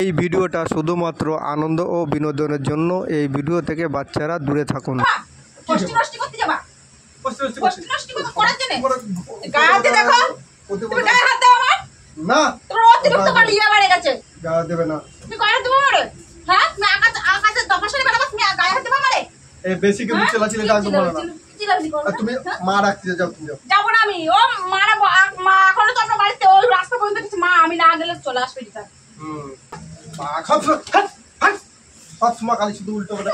এই ভিডিওটা শুধুমাত্র আনন্দ ও বিনোদনের জন্য। এই ভিডিও থেকে বাচ্চারা দূরে থাকুন। বেশি কিছু চালাচ্ছিলে ডাকবো না, তুমি মা রাখতে যাও, তুমি যাও। যাবো না আমি, ও মারা মা এখনো তো আমরা বাড়িতে ওই রাস্তা পর্যন্ত কিছু, মা আমি না গেলে চলে আসবে দিতা। মা খাও সব সময় খালি শুধু উল্টো করে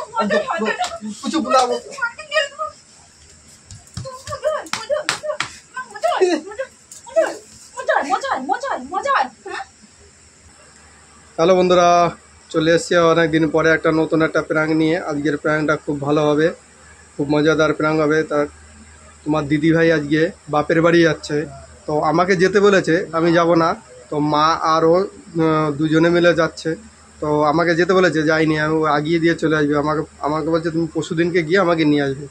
কিছু বলাবো। হ্যালো বন্ধুরা, চলে এসেছি অনেকদিন পরে একটা নতুন একটা প্র্যাঙ্ক নিয়ে। আজকের প্র্যাঙ্কটা খুব ভালো হবে, খুব মজাদার প্র্যাঙ্ক হবে। তার তোমার দিদিভাই আজকে বাপের বাড়ি যাচ্ছে, তো আমাকে যেতে বলেছে, আমি যাব না। তো মা আর ও দুজনে মিলে যাচ্ছে, তো আমাকে যেতে বলেছে, যাইনি। আমি আগিয়ে দিয়ে চলে আসবে। আমাকে বলছে তুমি পরশু দিনকে গিয়ে আমাকে নিয়ে আসবে।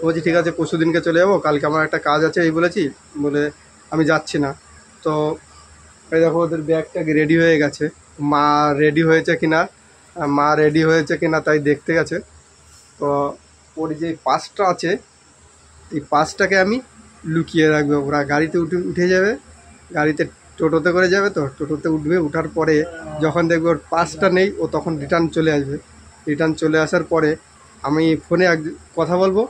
বলছি ঠিক আছে, পরশু দিনকে চলে যাবো, কালকে আমার একটা কাজ আছে এই বলেছি বলে আমি যাচ্ছি না। তো এই দেখো ওদের ব্যাগটাকে রেডি হয়ে গেছে। মা রেডি হয়েছে কিনা তাই দেখতে গেছে। তো ওর যে পাসটা আছে, এই পাসটাকে আমি লুকিয়ে রাখবো। ওরা গাড়িতে উঠে যাবে, গাড়িতে টোটোতে করে যাবে, তো টোটোতে উঠবে। উঠার পরে যখন দেখবে ওর পাসটা নেই, ও তখন রিটার্ন চলে আসবে। রিটার্ন চলে আসার পরে আমি ফোনে কথা বলবো,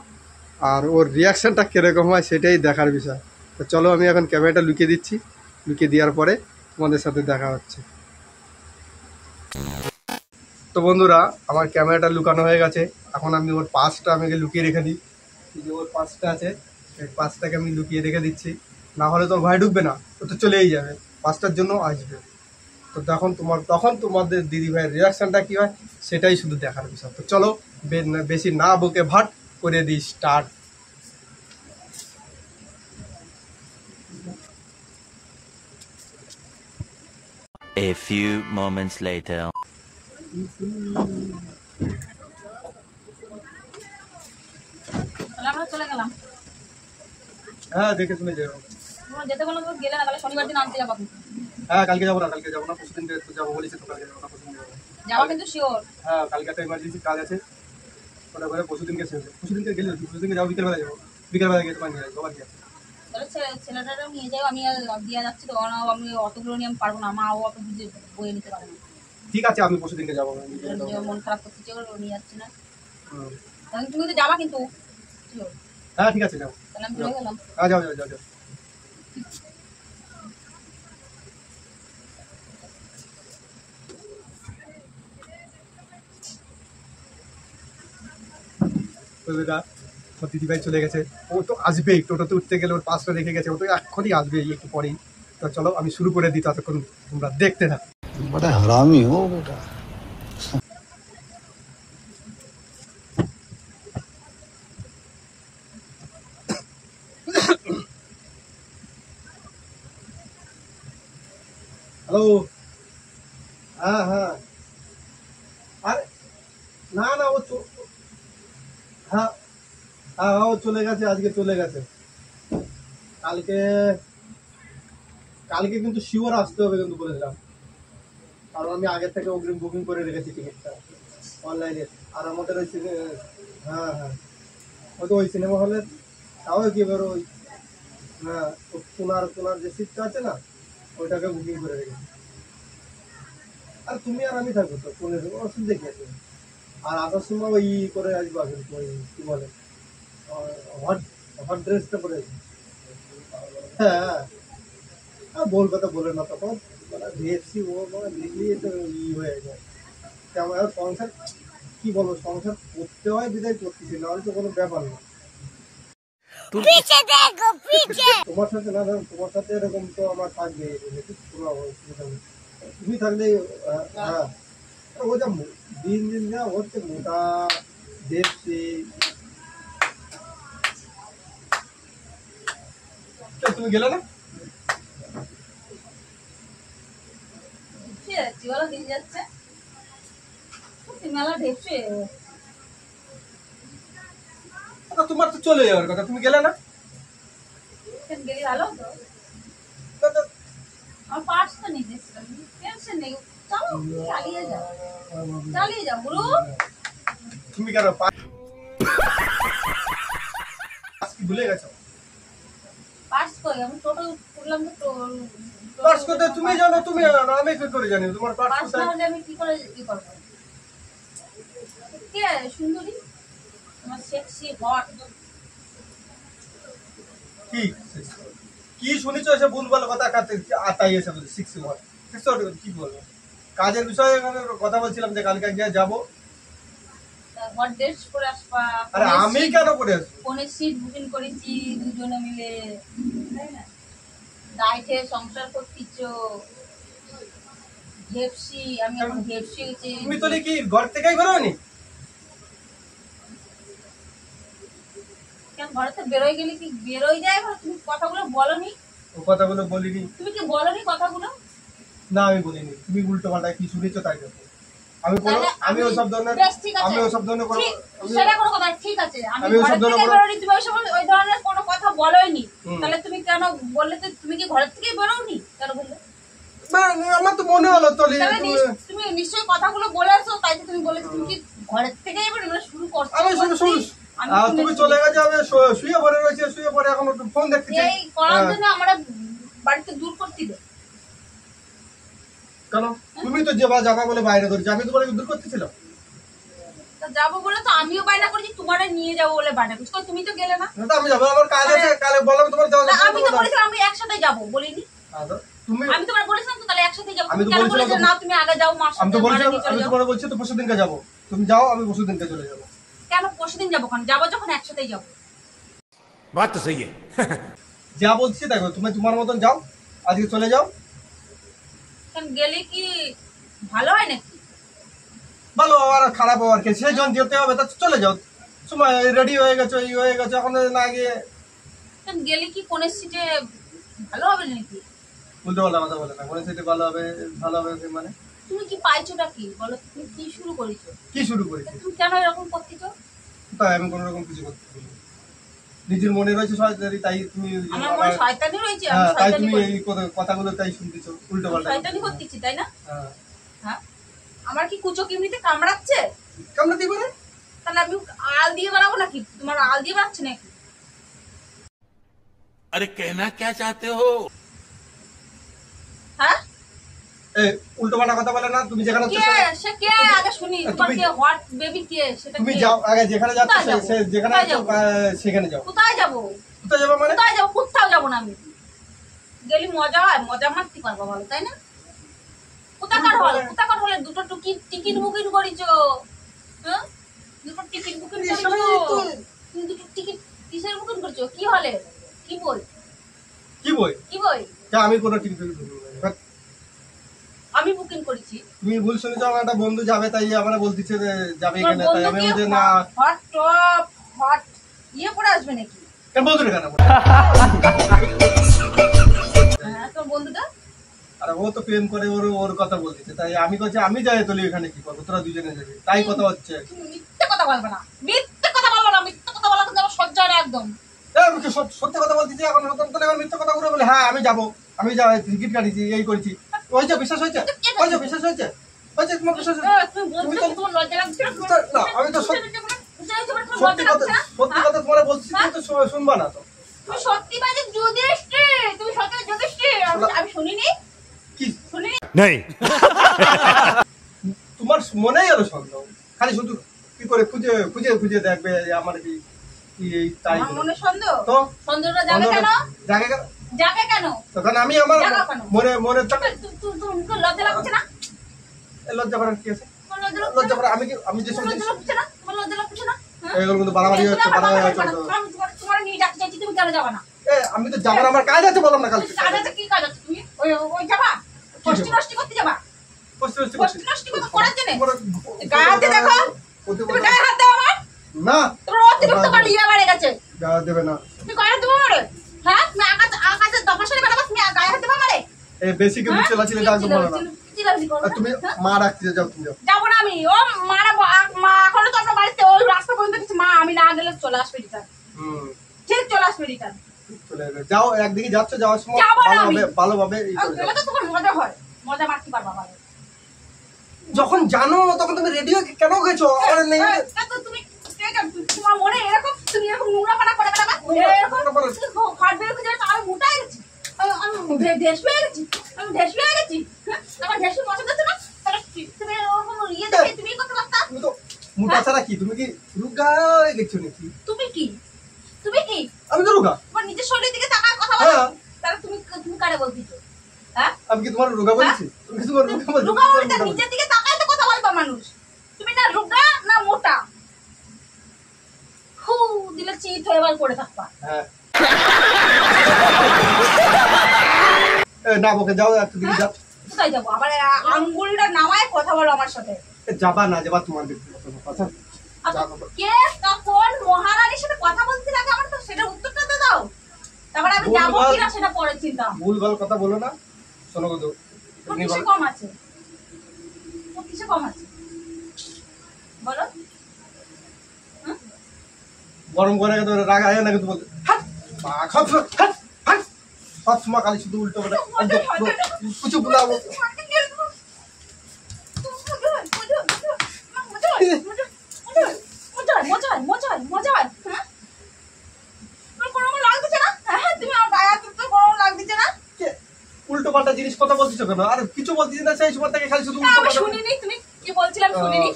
আর ওর রিয়াকশানটা কীরকম হয় সেটাই দেখার বিষয়। তো চলো আমি এখন ক্যামেরাটা লুকিয়ে দিচ্ছি। লুকিয়ে দেওয়ার পরে তোমাদের সাথে দেখা হচ্ছে। তো বন্ধুরা, আমার ক্যামেরাটা লুকানো হয়ে গেছে। এখন আমি ওর পাসটা আমাকে লুকিয়ে রেখে দিই। যে ওর পাসটা আছে, এই পাসটাকে আমি লুকিয়ে রেখে দিচ্ছি। না হলে তো ঘরে ঢুকবে না, ও তো চলেই যাবে, পাসটার জন্য আসবে। তো তখন তোমাদের দিদিভাইয়ের রিয়াকশানটা কী হয় সেটাই শুধু দেখার বিষয়। তো চলো বেশি না বকে ভাট করে দিই start. A few moments later. আমরা চলে গেলাম। হ্যাঁ, দেখে শুনে যাবো। তোমরা যেতে বলো তো গেলে না, তাহলে শনিবার দিন আনতে যাবো। হ্যাঁ, কালকে যাবো না, পরশু দিনকে যাবো বলেছি তো, কালকে যাবো না, পরশু দিন যাবো। যাবো কিন্তু শিওর। হ্যাঁ, কালকে একটা ইমার্জেন্সি কাজ আছে, ওটা করে পরশু দিনকে গেলে পরশু দিনকে যাবো। বিকেলবেলা যাবো, বিকেলবেলা গিয়ে তোমার নিয়ে আসবো। আবার তাহলে ছেলেটাও নিয়ে যাও, আমি দিয়ে যাচ্ছি তো, আমি অতগুলো নিয়ে আমি পারবো না, মা ও অত বুঝে বয়ে নিতে পারে না। ঠিক আছে, আমি পরশু দিনকে যাবো। মন খারাপ করতে চেয়ে ও নিয়ে যাচ্ছে না, তুমি তো যাবা কিন্তু। হ্যাঁ ঠিক আছে, যাবো। তাহলে আমি চলে গেলাম। হ্যাঁ, যাও। দিদিভাই চলে গেছে, ও তো আসবেই। টোটোতে উঠতে গেলে ওর পাসটা রেখে গেছে, ও তো এক্ষুনি আসবে একটু পরেই। তো চলো আমি শুরু করে দিই, ততক্ষণ তোমরা দেখতে না। বড় হারামি হো বেটা। হ্যালো। হ্যাঁ, আরে না ও হ্যাঁ ও চলে গেছে, আজকে চলে গেছে। কালকে কিন্তু শিওর আসতে হবে কিন্তু বলেছিলাম, কারণ আমি আগে থেকে অগ্রিম বুকিং করে রেখেছি টিকিটটা অনলাইনে। আর আমাদের ওই হ্যাঁ ওই তো ওই সিনেমা হলের তাও কি এবার ওই কোনার যে সিটটা আছে না, ওইটাকে বুকিং করে রেখেছি। আর তুমি আর আমি থাকবো তো, কোনে অসুবিধা কি আছে? আর আসার সময় ওই করে আসবো, কিন্তু ওই কি বলে হট ড্রেসটা পরে আসবো। হ্যাঁ, বল কথা বলে না, তখন দেখছি ও দেখলি তো হয়ে যায়। কেমন সংসার কি বলবো, সংসার করতে হয় বিদায় করতেছি, না হলে তো কোনো ব্যাপার না। তোমার সাথে না, তোমার সাথে এরকম তো আমার থাকবে, তুমি থাকলে। হ্যাঁ, ও যা দিন যা হচ্ছে মোটা দেখছি। তুমি গেলে না? দিন যাচ্ছে মেলা ঢেপছে। তোমার তো চলে যাওয়ার কথা, তুমি গেলে না? গেলি ভালো তো, আমার পার্স তো নিয়ে গেছিলাম, টেনশন নেই। চলো চালিয়ে যাও, চালিয়ে যাও গুরু। তুমি কেন পাস কি ভুলে গেছো? পাস কই আমি টোটো করলাম তো পাস করতে তুমি জানো, তুমি জানো, আমি কি করে জানি তোমার পাস পাস কোথায়? না হলে আমি কি করে কি করব? কে সুন্দরী, তোমার সেক্সি হট। কি কি শুনেছো এসে ভুলভাল কথা কাটতে আতাই এসে বলে 6 কি বলবো? কাজের বিষয়ে কথা বলছিলাম যে কালকে এক জায়গায় যাবো। হট ড্রেস পরে আসবা। আরে আমি কেন করে আসবো? ফোনে সিট বুকিং করেছি দুজনে মিলে, তাই না? ডাইটে সংসার করতেছো, ভেপসি, আমি এখন ভেপসি হয়েছে। তুমি তো কি ঘর থেকেই বেরোনি? কেন ঘরে তো বেরোয় গেলে কি বেরোয় যায়? এবার তুমি কথাগুলো বলনি, ও কথাগুলো বলিনি। তুমি কি বলনি কথাগুলো? না আমি বলিনি, তুমি উল্টো পাল্টা কি শুনেছো তাই দেখো। আমি কোনো তাহলে আমি ওসব ধরনের বেশ, ঠিক আছে। আমি ওসব ধরনের কোনো ঠিক, সেটা কোনো কথা ঠিক আছে। আমি আমি ওসব ঘরে ধরনের থেকে কোনো- বেরোনি, তুমি ওই সময় ওই ধরনের কোনো কথা বলোইনি। হুম। তাহলে তুমি কেন বললে? তো তুমি কি ঘরের থেকে বেরোনি কেন বললে? আমার তো মনে হলো তো তাহলে তুমি নিশ্চয়ই কথাগুলো বলে আসো, তাই তো তুমি বলেছো তুমি কি ঘরের থেকেই বেরোনি শুরু করছো? আমি শুনে শুনে আমি তুমি শুনেছি। চলে গেছে, আমি শুয়ে পড়ে রয়েছে, শুয়ে পড়ে এখন একটু ফোন দেখতেছি। এই করার জন্য আমরা বাড়িতে দূর করতে দে। কেন তুমি তো যাবা বলে বাইরে ধরেছি, আমি তোমার দূর করতেছিলাম। তা যাবো বলে তো আমিও বায়না করেছি তোমারে নিয়ে যাবো বলে বায়না করছি, তো তুমি তো গেলে না। না তো আমি যাবো, আমার কাজ আছে, কালে বললাম তোমার যাওয়া তা যাবে আমি তো বলেছিলাম আমি একসাথে যাবো, বলিনি? তুমি আমি তোমার বলেছিলাম তো তাহলে একসাথে যাবো। আমি তুমি তো কেন বলছিলাম বলেছিলে না তুমি আগে যাও মার আমি সাথে, তো মারে বলছিলাম, নিয়ে চলে আমি যাও? তোমার বলছি তো পরশু দিনকে যাবো, তুমি যাও, আমি পরশু দিনকে চলে যাবো। কেন পরশুদিন যাবো? কেন যাবো যখন একসাথেই যাবো। बात तो सही है যা বলছি দেখো, তুমি তোমার মতন যাও, আজকে চলে যাও। কেন গেলে কি ভালো হয় নাকি? ভালো আর খারাপ হওয়ার কি, সেই যখন যেতে হবে তা চলে যাও। সময় রেডি হয়ে গেছো, এই হয়ে গেছো, এখন না গিয়ে কেন গেলে কি কোনের সিটে ভালো হবে নাকি? উল্টো পাল্টা কথা বলে না। মনে সেটা ভালো হবে মানে তুমি কি পাইছোটা কি বলো? তুমি কি শুরু করেছো? কি শুরু করেছি? তুমি কেন এরকম করতেছো? তাই আমি কোনো রকম কিছু করতে পারি না। নিজের মনে রয়েছে শয়তানি, তাই তুমি আমার মনে শয়তানি রয়েছে, আমি হ্যাঁ, তাই শয়তানি তুমি করি। এই কথাগুলো তাই শুনতেছো উল্টো পাল্টা। শয়তানি করতেছি তাই না? হ্যাঁ, হ্যাঁ, আমার কি কুচো কিমনিতে কামড়াচ্ছে? কেমন কি করে? তাহলে আমি আল দিয়ে বেড়াবো নাকি? তোমার আল দিয়ে বেড়াচ্ছে নাকি? अरे कहना क्या चाहते हो? হ্যাঁ, এই উল্টো পাল্টা কথা বলে না, তুমি যেখানে কে সে কে আগে শুনি, তোমার তুমি- কে হট বেবি কে সেটা তুমি কে? যাও আগে, যেখানে যাচ্ছ কোথায় যাবো? যেখানে কোথায় যাচ্ছ, যাবো? সেখানে যাও। কোথায় যাবো? কোথায় যাবে মানে? কোথায় যাবো? কোথাও যাবো না আমি। গেলি মজা হয়, মজা মারতে পারবো বলো, তাই না? কোথাকার হলে দুটো টিকিট বুকিং করেছো? হ্যাঁ, দুটো টিকিট বুকিং করেছো? তুমি দুটো টিকিট কিসের বুকিং করেছো? কি হলে? কি বই? কি বই? কি বই? তা আমি কোনো টিকিট বুকিং করিনি। আমি বুকিং করেছি। তুমি ভুল শুনেছো, আমার একটা বন্ধু যাবে, তাই আমরা বলতেছে যে যাবে তোমার এখানে, তাই আমি বন্ধু বলছি কি না। হট টপ হট পরে আসবে নাকি? কেন বন্ধুটা কেন? হ্যাঁ, তোমার বন্ধুটা আরে ও তো প্রেম করে, ওর কথা বলতেছে, তাই আমি বলছি আমি যাই তোলি এখানে কি করবো, তোরা দুজনে যাবি, তাই কথা হচ্ছে। তুমি মিথ্যে কথা বলবে না, মিথ্যে কথা বলবে না, মিথ্যে কথা বলা কিন্তু আমার সহ্য হয় না একদম। আমি কি সত্যি কথা বলতেছি এখন, তোরা এখন মিথ্যা কথা বলে হ্যাঁ আমি যাবো, আমি যাই, টিকিট কাটিছি, এই করেছি। হয়েছে, বিশ্বাস হয়েছে? হয়েছে, বিশ্বাস হয়েছে? হয়েছে তোমার বিশ্বাস হয়েছে? তুমি বলছো কি তোমার লজ্জা লাগছে না? না, আমি তো সত্যি কথা তোমার বলছি, তুমি তো শুনবা না তো। তুমি সত্যি বাজে যুধিষ্ঠির, তুমি সত্যি যুধিষ্ঠির। আমি শুনিনি, কি শুনিনি। नहीं তোমার মনেই এলো সন্দেহ, খালি শুধু কি করে খুঁজে খুঁজে খুঁজে দেখবে যে আমার কি কি এই তাই আমার মনে সন্দেহ, তো সন্দেহটা যাবে কেন? জাগে কেন? যাবে কেন? তখন আমি আমার জাগা কেন? মনে থাকে তুমি লজ্জা লাগছে না? লজ্জা করার কি আছে? তোমার লজ্জা লাগছে লজ্জা না? করা আমি কি আমি যে তোমার লজ্জা লাগছে না? তোমার লজ্জা লাগছে না? হ্যাঁ? এগুলো কিন্তু বাড়াবাড়ি হচ্ছে, বাড়াবাড়ি হচ্ছে তো। আমি তোমার নিয়ে যাচ্ছি, তুমি কেন যাবে না? আমি তো যাবার, আমার কাজ আছে, বললাম না কাল থেকে। কাজ আছে, কি কাজ আছে? তুমি ওই যাবা কষ্টি নষ্টি করতে যাবা? কষ্টি নষ্টি করার জন্য গায়ে হাতে দেখো, তুমি গায়ে হাত দাও আমার। না, তোমার অতিরিক্ত আমার ইয়ে বেড়ে গেছে। গায়ে দেবে না। তুমি গায়ে হাত দেবো আমারে? হ্যাঁ, তুমি আকাশে তপস্যারে বেড়াবো, তুমি গায়ে হাত দেবো আমারে? এই বেশি কিছু চেলাচিলি ডাকবো বলো না। চিল্লাচিল্লি করো আর না? তুমি হ্যাঁ? মা রাখতে যাও, তুমি যাও। যাবো না আমি। ও মারা মা এখনো তো আপনার বাড়িতে ওই রাস্তা পর্যন্ত কিছু, মা আমি না গেলে চলে আসবে রিটার্ন, ঠিক চলে আসবে রিটার্ন। চলে যাবে, যাও, একদিকে যাচ্ছ, যাওয়ার সময় যাবো না আমি। ভালোভাবে এই করে যাও। গেলে তো তোমার মজা হয়, মজা মারতে পারবা ভালো। যখন জানো তখন তুমি রেডিও কেন গেছো? আমার নেই তো তুমি তোমার মনে এরকম তুমি এরকম নোংরা পানা করে বেড়াবা এরকম ঘর বের করে যাবে আমি মোটা হয়ে গেছি আমি ঢেস হয়ে গেছি আমার ঢেসের পছন্দ হচ্ছে না তুমি ওরকম ইয়ে দেখে তুমি করতে পারতা তুমি তো মোটা ছাড়া কি তুমি কি রুগা হয়ে গেছো নাকি? তুমি কি আমি তো রুগা। তোমার নিজের শরীরের দিকে তাকায় কথা বলো হ্যাঁ। তাহলে তুমি কারে বলতিছো? হ্যাঁ আমি কি তোমার রুগা বলছি? তুমি কি তোমার রুগা বলছি? রুগা বলতে নিজের দিকে তাকায় তো কথা বলবা মানুষ। তুমি না রুগা না মোটা। হু দিলে চিত হয়ে এবার পড়ে থাকবা। হ্যাঁ না বকে যাও একদিকে যাও। কোথায় যাবো? আবার আঙ্গুলটা নামায় কথা বলো আমার সাথে। যাবা না যাবা তোমার ব্যক্তিগত কথা। আচ্ছা কে কোন মহারানীর সাথে কথা বলতে লাগে আমার তো সেটা উত্তরটা তো দাও। তারপরে আমি যাবো কিনা সেটা পরে চিন্তা। ভুলভাল কথা বলো না। শোনো গো তোর কিসে কম আছে? তোর কিসে কম আছে? বলো। গরম করে তো রাগ আয় না কিন্তু বলতে হাট মা খাও হাট হাট সব সময় খালি শুধু উল্টো করে কিছু বলাবো। উল্টো পাল্টা জিনিস কথা বলছিস কেন? আর কিছু বলছিস না সেই সময় থেকে খালি শুধু উল্টো পাল্টা। শুনিনি তুমি কি বলছিলাম শুনিনি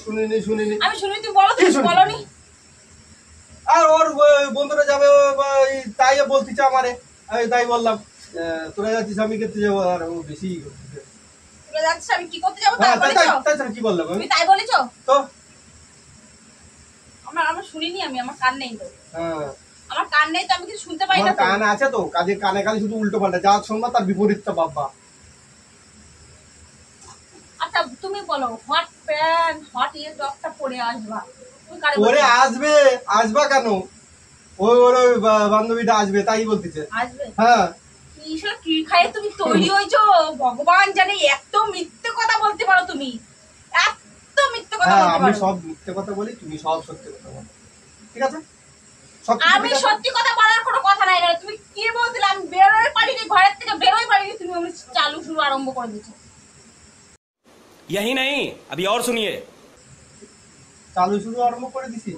শুনিনি আমি শুনিনি তুমি বলো তুমি বলনি আর ওর বন্ধুরা যাবে তাই বলতিছে আমারে আমি তাই বললাম তোরা যাচ্ছিস আমি করতে যাবো আর ও বেশি করতেছে। তোরা যাচ্ছিস আমি কি করতে যাবো তাই বলেছো? তাই কি বললাম আমি? তুমি তাই বলেছো তো আমরা শুনিনি আমি আমার কান নেই তো হ্যাঁ আমার কান নেই তো আমি কিছু শুনতে পাই না তোমার কান আছে তো কাজে কানে খালি শুধু উল্টো পাল্টা যা শুনবা তার বিপরীতটা বাবা। আচ্ছা তুমি বলো হট প্যান্ট হট ইয়ে টপটা পরে আসবা তুমি কারে ওরে বলছো? আসবা কেন? ওর বান্ধবীটা আসবে তাই বলতেছে। আসবে হ্যাঁ কিসব কি খায়ে তুমি তৈরি হয়েছো ভগবান জানে এত মিথ্যে কথা বলতে পারো তুমি এত মিথ্যে কথা হ্যাঁ বলতে আমি পারো সব মিথ্যে কথা বলি তুমি সব সত্যি কথা বলো ঠিক আছে? সব আমি সত্যি কথা বলার কোনো কথা নাই রে তুমি কি বলছিলে আমি বেরোই পারিনি ঘরের থেকে বেরোই পারিনি তুমি আমি চালু শুরু আরম্ভ করে দিয়েছো यही नहीं अभी और सुनिए। চালু শুরু আরম্ভ করে দিছি।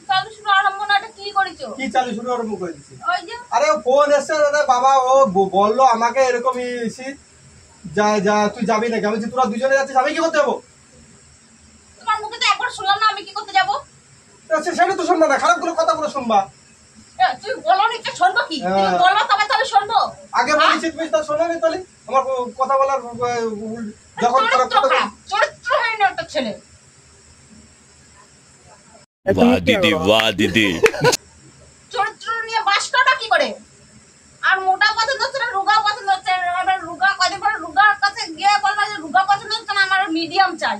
চালু শুরু আরম্ভ না এটা কি করেছো কি চালু শুরু আরম্ভ করে দিছি? ওই যে আরে ফোন এসছে রে বাবা ও বললো আমাকে এরকমই যা যা তুই যাবি নাকি? আমি তোরা দুজনে যাচ্ছিস আমি কি করতে যাবো? তোমার মুখে তো একবার শুনলাম না আমি কি করতে যাবো আচ্ছা সেটা তো শুনবা না খারাপ করে কথাগুলো শুনবা। তুমি বলো নি তো শুনবো কি তুমি হ্যাঁ। বলবো তবে তবে শুনবো আগে বলেছি তুমি তা শোনো নি তাহলে আমার কথা বলার যখন খারাপ কথা চরিত্রহীন একটা ছেলে वाह दीदी वाह दीदी চরিত্র নিয়ে বাস করা কি করে আর মোটা পছন্দ হচ্ছে না রোগা পছন্দ হচ্ছে আবার রোগা কদিন পরে রোগার কাছে গিয়ে বলবা যে রোগা পছন্দ হচ্ছে না আমার মিডিয়াম চাই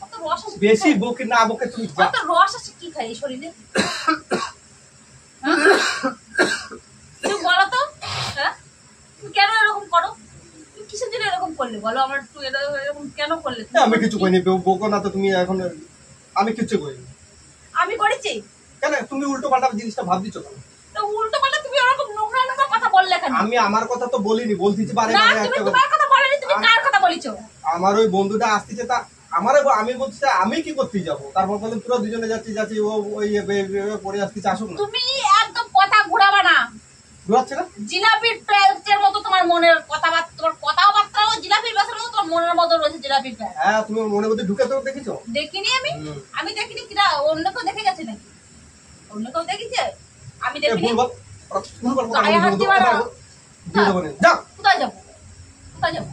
কত রস আছে বেশি বকে না বকে তুমি যা। কত রস আছে কি খাই এই শরীরে হ্যাঁ? তুমি বলো তো হ্যাঁ তুমি কেন এরকম করো তুমি কিসের জন্য এরকম করলে বলো আমার একটু এরকম কেন করলে তুমি? আমি কিছু কইনি বকো না তো তুমি এখন আমি কিছু কইনি। আমি করেছি কেন তুমি উল্টো পাল্টা জিনিসটা ভাবছিস কেন? তো উল্টো পাল্টা তুমি ওরকম নোংরা নোংরা কথা বললে কেন আমি আমার কথা তো বলিনি বলতেছি বারে না বারে তুমি একটা তোমার কথা বলনি তুমি কার কথা বলিছো আমার ওই বন্ধুটা আসতেছে তা আমার আমি বলছি আমি কি করতে যাবো তারপর বললাম তোরা দুজনে যাচ্ছি ও ওই পরে আসতেছে আসুক না তুমি একদম কথা ঘুরাবা না ঘুরাচ্ছে না জিলাপির প্যাকের মতো তোমার মনের কথাবার্তা তোমার কথাবার্তাও জিলাপির প্যাকের মতো তোমার মনের মতো রয়েছে জিলাপির প্যাক হ্যাঁ তুমি ওর মনের মধ্যে ঢুকে তো দেখেছো দেখিনি আমি দেখিনি কিনা অন্য কেউ দেখে গেছে নাকি অন্য কেউ দেখেছে আমি দেখিনি ভুলভাল গায়ে হাত দিবা না। যাও কোথায় যাবো কোথায় যাবো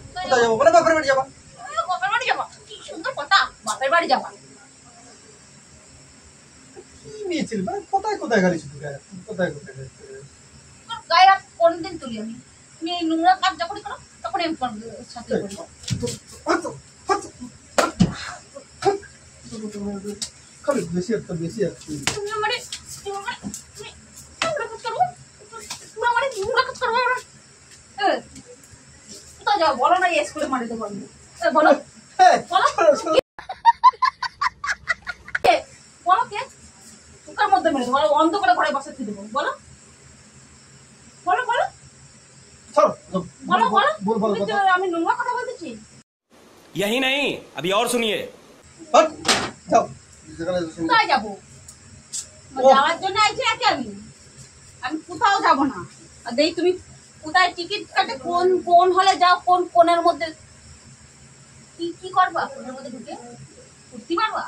কোথায় যাবো মানে বাপের বাড়ি যাবা বাপের বাড়ি যাবা কি সুন্দর কথা বাপের বাড়ি যাবা কি নিয়েছিল মানে কোথায় গাড়ি শুধু কোথায় গায়ে হাত কোনদিন তুলি আমি তুমি এই নোংরা কাজ যখনই করো তখন আমি তোমার সাথে করি খালি বেশি একটা তুমি মানে তুমি নোংরা কাজ করবো তুমি মানে নোংরা কাজ করবো কোথায় যাও বলো না স্কুলে মারি দেবো আমি বলো বলো কে চোখের মধ্যে মেরে দেবো অন্ধ করে ঘরে বসাতে দেবো বলো বলো বলো বলো বলো বল আমি নোংরা কথা বলতেছি यही नहीं अभी और सुनिए। হট, যাও যেখানে যাচ্ছ। কোথায় যাবো? যাওয়ার জন্য আইছি নাকি আমি? আমি কোথাও যাবো না। আর দেখি তুমি কোথায় টিকিট কাটে কোন কোন হলে যাও, কোন কোণের মধ্যে কি করবা? কোণের মধ্যে ঢুকে ফুর্তি মারবা?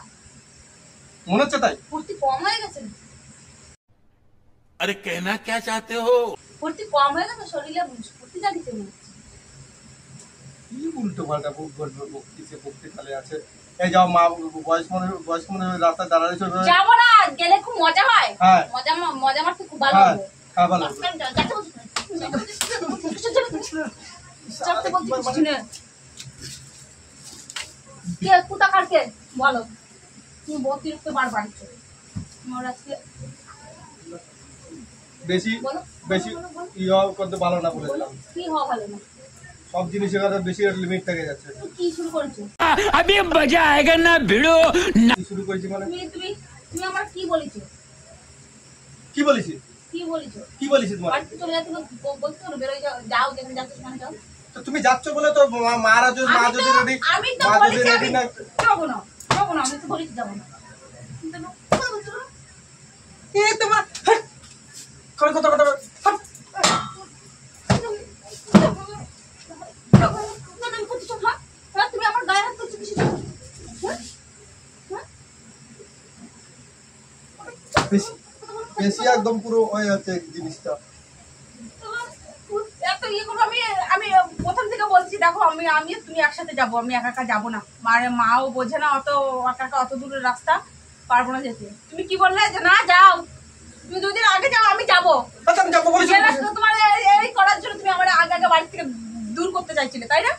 মনে হচ্ছে তাই? ফুর্তি কম হয়ে গেছে? अरे कहना क्या चाहते हो? ফুর্তি কম হয়ে গেছে শরীরে, ফুর্তি জাগিছে মনে হচ্ছে। কি উল্টো পাল্টা বকতিছে, বকতে খালে আছে। এই যাও মা, বয়স মনে রাস্তায় দাঁড়ালে চলবে? যাবো না, গেলে খুব মজা হয়। হ্যাঁ। মজা মারতে খুব ভালো হ্যাঁ হবে। হ্যাঁ ভালো হবে। চাপতে বলছি কিছু না। কে কোথাকার কে বলো? তুমি অতিরিক্ত বারবার আমার আজকে বেশি বলো, বেশি বলো, বলো। ইয়া করতে ভালো না বলেছিলাম। কি হওয়া ভালো না? সব জিনিসের কাছে বেশি লিমিট থেকে যাচ্ছে। তুমি কি শুরু করেছো? अभी मजा आएगा ना भिड़ो। কি শুরু করেছি মানে? তুমি তুমি তুমি আমার কি বলেছো? কি বলেছি? কি বলেছো? কি বলেছি তোমার? বাড়িতে চলে যাচ্ছ, বলছো না বেরোয় যাও, যাও যেখানে যাচ্ছ সেখানে যাও। তো তুমি যাচ্ছ বলে তো মারা যদি মা আমি যদি তো- রেডি, আমি তো মা যদি বলেছি রেডি আমি না। যাবো না, যাবো না, আমি তো বলেছি যাবো না। কিন্তু না, বলছো না? এই তোমার হাট, করে কথা কথা হাট। তুমি আমার গায়ে হাত করছো কিসের জন্য? হ্যাঁ? হ্যাঁ? বেশি বেশি একদম পুরো হয়ে যাচ্ছে জিনিসটা। এত ইয়ে করবো আমি আমি প্রথম থেকে বলছি দেখো আমি আমি তুমি একসাথে যাবো, আমি একা একা যাবো না। মাও বোঝে না অত একা একা অত দূরের রাস্তা পারবো না যেতে। তুমি কি বললে যে না যাও, তুমি 2 দিন আগে যাও, আমি যাবো। আচ্ছা আমি যাবো বলেছি। যে রাস্তা তোমার এই করার জন্য তুমি আমার আগে আগে বাড়ি থেকে দূর করতে চাইছিলে, তাই না?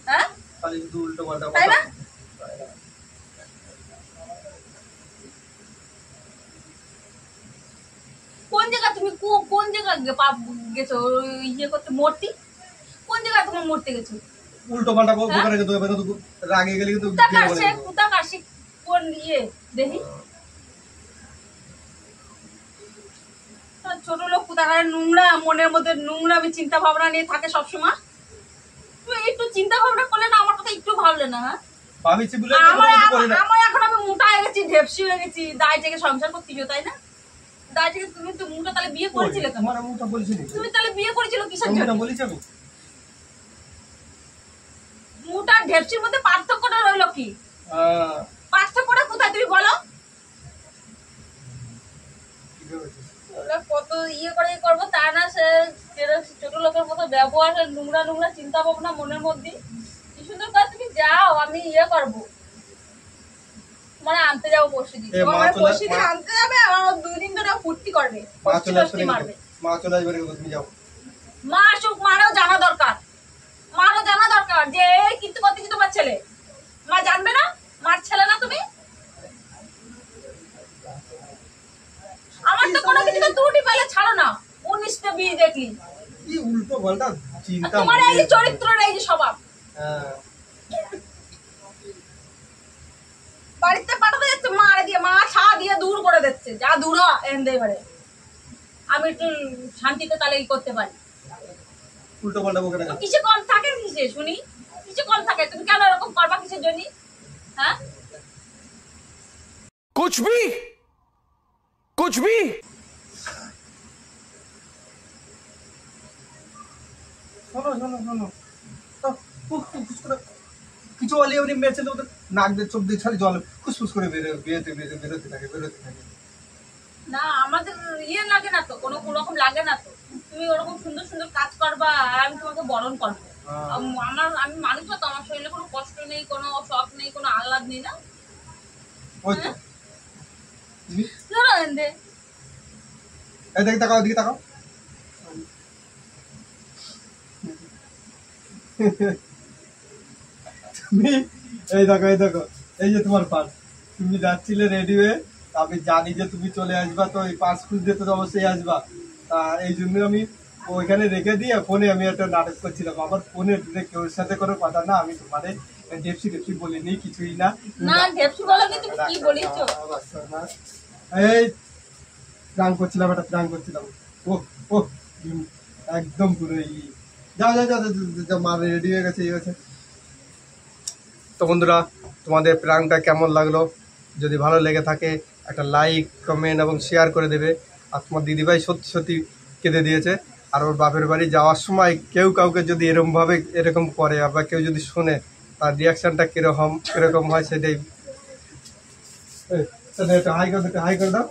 হ্যাঁ খালি শুধু উল্টো পাল্টা তাই না? কথা। কোন জায়গা তুমি কোন জায়গা গেছো ইয়ে করতে, মূর্তি কোন জায়গায় তোমার মূর্তি গেছো? উল্টো পাল্টা বকে রেখে দেবে, কিন্তু রাগে গেলে কিন্তু দিয়ে বলে দেবো। কোথাকার সে কোন ইয়ে দেখি ছোট লোক কোথাকার, নোংরা মনের মধ্যে নোংরামি চিন্তা ভাবনা নিয়ে থাকে সবসময়। তুমি একটু চিন্তা ভাবনা করলে না, আমার কথা একটু ভাবলে না? হ্যাঁ ভাবিছি বলে আমার কিছু করি না। আমার এখন আমি মোটা হয়ে গেছি, ঢেপসি হয়ে গেছি, দায় থেকে সংসার করতেছো, তাই না? দায় থেকে তুমি তো মোটা, তাহলে বিয়ে করেছিলে কেন? তোমার মুখটা বলছি নি। তুমি তাহলে বিয়ে করেছিল কিসের মুখটা জন্য? বলেছি আমি। মোটা ঢেপসির মধ্যে পার্থক্যটা রইলো কি? আহ, পার্থক্যটা কোথায় তুমি বলো? কি ভেবেছিস? ওরা কত ইয়ে করে করবো তা না, সে ছোট লোকের মতো ব্যবহার, নোংরা নোংরা চিন্তা ভাবনা মনের মধ্যে। কি সুন্দর করে তুমি যাও, আমি ইয়ে করবো, মানে আনতে যাবো পরশু দিন। এ মা আমার চলে- পরশু দিন মা- আনতে যাবে, আমার 2 দিন ধরে ফুর্তি করবে, মা ফষ্টি চলে আসবে ফষ্টি মারবে। মা চলে আসবে রেখে তুমি যাও। মা আসুক, মারও জানা দরকার, মারও জানা দরকার যে এই কিন্তু করতেছি তোমার ছেলে। মা জানবে না? মার ছেলে না তুমি? আমার তো কোনো কিছু ত্রুটি পেলে ছাড়ো না, 19টা বিয়ে দেখলি। কি উল্টো পাল্টা চিন্তা তোমার এই যে মনে- চরিত্র, এই যে স্বভাব, হ্যাঁ। বাড়িতে পাঠাতে যাচ্ছে মারা দিয়ে, মা ছা দিয়ে দূর করে দিচ্ছে, যা দূর এনে এবারে আমি একটু শান্তিতে তাহলে ই করতে পারি। উল্টো পাল্টা বকে রাখা। কিসে কম থাকে কিসে শুনি? কিসে কম থাকে? তুমি কেন এরকম করবা কিসের জন্য? হ্যাঁ कुछ भी कुछ भी শোনো শোনো শোনো তো ফুসফুস করে কিছু অলি উনি মেরেছে তো ওদের নাক দিয়ে চোখ দিয়ে ছাড়ি জল ফুসফুস করে বেরোতে থাকে। না আমাদের ইয়ে লাগে না তো, কোনো রকম লাগে না তো। তুমি ওরকম সুন্দর সুন্দর কাজ করবা আর আমি তোমাকে বরণ করবো। আমি মানুষ না তো, আমার শরীরে কোনো কষ্ট নেই, কোনো শখ নেই, কোনো আহ্লাদ নেই না। ওই তো ধরো এনে এই দিকে তাকাও, দিকে তাকাও। তুমি এই দেখো এই যে তোমার পার্স, তুমি যাচ্ছিলে রেডি হয়ে, আমি জানি যে তুমি চলে আসবা, তো এই পার্স খুঁজতে তো অবশ্যই আসবা। তা এই জন্য আমি ওইখানে রেখে দিয়ে ফোনে আমি একটা নাটক করছিলাম। আমার ফোনে কেউ সাথে কোনো কথা না, আমি তোমারে ডেপসি বলিনি, কিছুই না। না ঢেপসি বলো কি? তুমি কি বলিছো? এই প্রাণ করছিলাম, একটা প্রাণ করছিলাম। ও ও একদম পুরো যাও যাও যাও যাও, মা রেডি হয়ে গেছে, ইয়ে হয়েছে। তো বন্ধুরা, তোমাদের প্র্যাঙ্কটা কেমন লাগলো? যদি ভালো লেগে থাকে একটা লাইক, কমেন্ট এবং শেয়ার করে দেবে। আর তোমার দিদিভাই সত্যি সত্যি কেঁদে দিয়েছে। আর ওর বাপের বাড়ি যাওয়ার সময় কেউ কাউকে যদি এরকম করে, আবার কেউ যদি শোনে, তার রিয়াকশানটা কীরকম হয় সেটাই। হাই করে দাও, হাই করে দাও,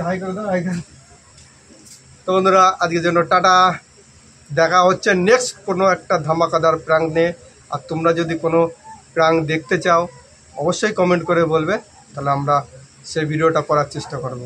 হাই করে দাও, হাই করে। তো বন্ধুরা, আজকের জন্য টাটা। দেখা হচ্ছে নেক্সট কোনো একটা ধামাকাদার প্র্যাঙ্ক নিয়ে। আর তোমরা যদি কোনো প্র্যাঙ্ক দেখতে চাও অবশ্যই কমেন্ট করে বলবে, তাহলে আমরা সেই ভিডিওটা করার চেষ্টা করব।